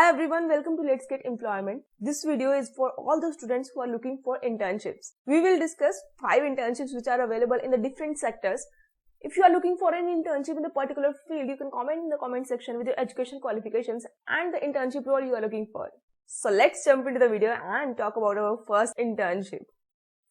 Hi everyone, welcome to Let's Get Employment. This video is for all the students who are looking for internships. We will discuss 5 internships which are available in the different sectors. If you are looking for an internship in a particular field, you can comment in the comment section with your education qualifications and the internship role you are looking for. So let's jump into the video and talk about our first internship.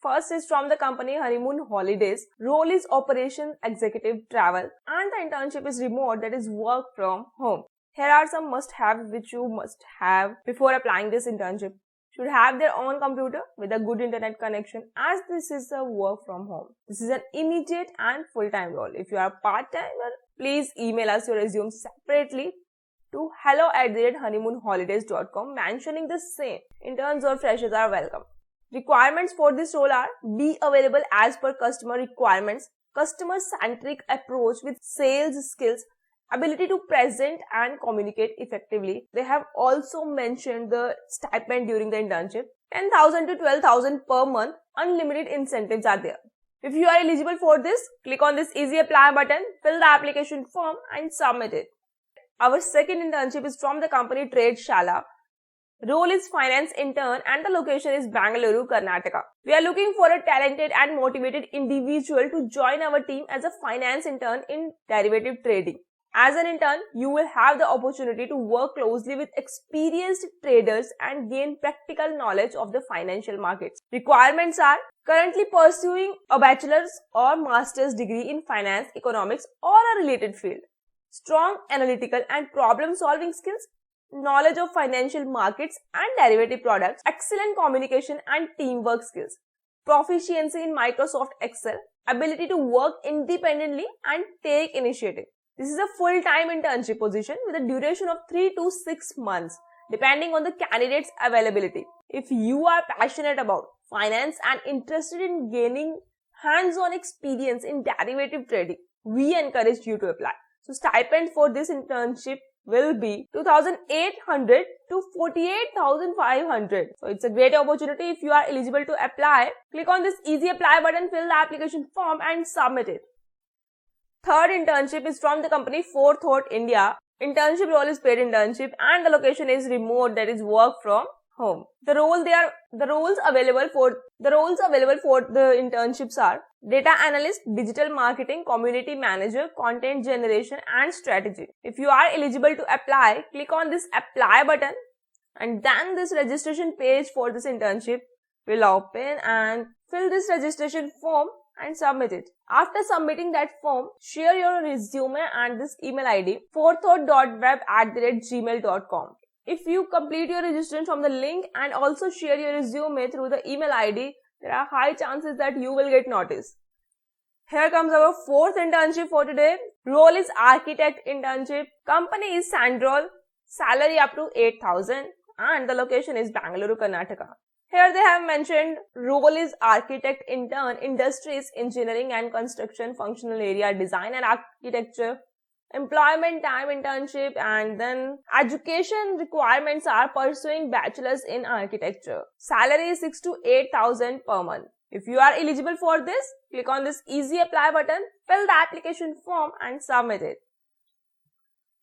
First is from the company Honeymoon Holidays. Role is Operations Executive Travel and the internship is remote, that is work from home. Here are some must-haves which you must have before applying this internship. Should have their own computer with a good internet connection, as this is a work from home. This is an immediate and full-time role. If you are a part-timer, please email us your resume separately to hello@honeymoonholidays.com mentioning the same. Interns or freshers are welcome. Requirements for this role are: be available as per customer requirements, customer-centric approach with sales skills, ability to present and communicate effectively. They have also mentioned the stipend during the internship. 10,000 to 12,000 per month. Unlimited incentives are there. If you are eligible for this, click on this easy apply button, fill the application form and submit it. Our second internship is from the company Tradeshala. Role is finance intern and the location is Bangalore, Karnataka. We are looking for a talented and motivated individual to join our team as a finance intern in derivative trading. As an intern, you will have the opportunity to work closely with experienced traders and gain practical knowledge of the financial markets. Requirements are: currently pursuing a bachelor's or master's degree in finance, economics or a related field, strong analytical and problem-solving skills, knowledge of financial markets and derivative products, excellent communication and teamwork skills, proficiency in Microsoft Excel, ability to work independently and take initiative. This is a full-time internship position with a duration of 3 to 6 months, depending on the candidate's availability. If you are passionate about finance and interested in gaining hands-on experience in derivative trading, we encourage you to apply. So stipend for this internship will be 2,800 to 48,500. So it's a great opportunity. If you are eligible to apply, click on this easy apply button, fill the application form and submit it. Third internship is from the company Forethought India. Internship role is paid internship and the location is remote, that is work from home. The roles available for the internships are: data analyst, digital marketing, community manager, content generation and strategy. If you are eligible to apply, click on this apply button and then this registration page for this internship will open, and fill this registration form and submit it. After submitting that form, share your resume and this email ID forethought.web@gmail.com. If you complete your registration from the link and also share your resume through the email ID, there are high chances that you will get noticed. Here comes our fourth internship for today. Role is architect internship. Company is Sandrol. Salary up to 8,000 and the location is Bangalore, Karnataka. Here they have mentioned role is architect intern, industries, engineering and construction, functional area, design and architecture. Employment time internship, and then education requirements are pursuing bachelor's in architecture. Salary is 6 to 8,000 per month. If you are eligible for this, click on this easy apply button, fill the application form and submit it.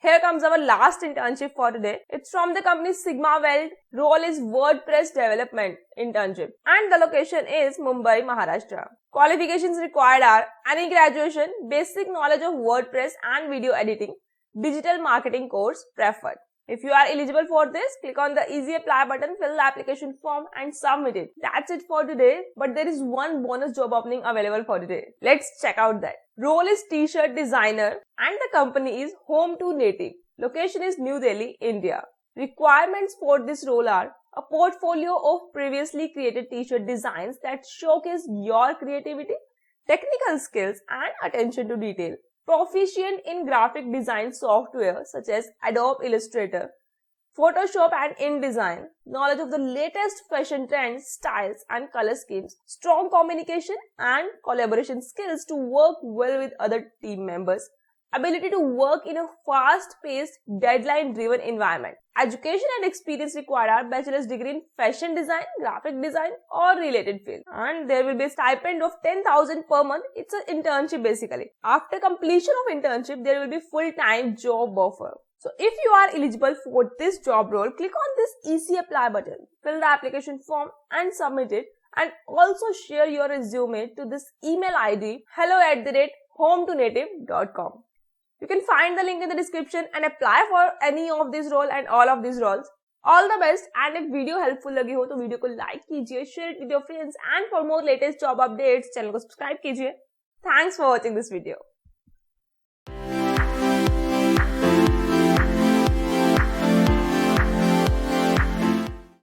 Here comes our last internship for today. It's from the company Sigma Weld. Role is WordPress development internship and the location is Mumbai, Maharashtra. Qualifications required are: any graduation, basic knowledge of WordPress and video editing, digital marketing course preferred. If you are eligible for this, click on the easy apply button, fill the application form and submit it. That's it for today, but there is one bonus job opening available for today. Let's check out that. Role is t-shirt designer and the company is Home to Native. Location is New Delhi, India. Requirements for this role are: a portfolio of previously created t-shirt designs that showcase your creativity, technical skills and attention to detail. Proficient in graphic design software such as Adobe Illustrator, Photoshop and InDesign, knowledge of the latest fashion trends, styles and color schemes, strong communication and collaboration skills to work well with other team members, ability to work in a fast-paced, deadline-driven environment. Education and experience required are bachelor's degree in fashion design, graphic design or related field. And there will be a stipend of 10,000 per month. It's an internship basically. After completion of internship, there will be full-time job offer. So if you are eligible for this job role, click on this easy apply button, fill the application form and submit it, and also share your resume to this email ID hello@home2native.com. You can find the link in the description and apply for any of these roles and all of these roles. All the best, and if video helpful लगी हो तो video को like कीजिए, share it with your friends, and for more latest job updates channel को subscribe कीजिए. Thanks for watching this video.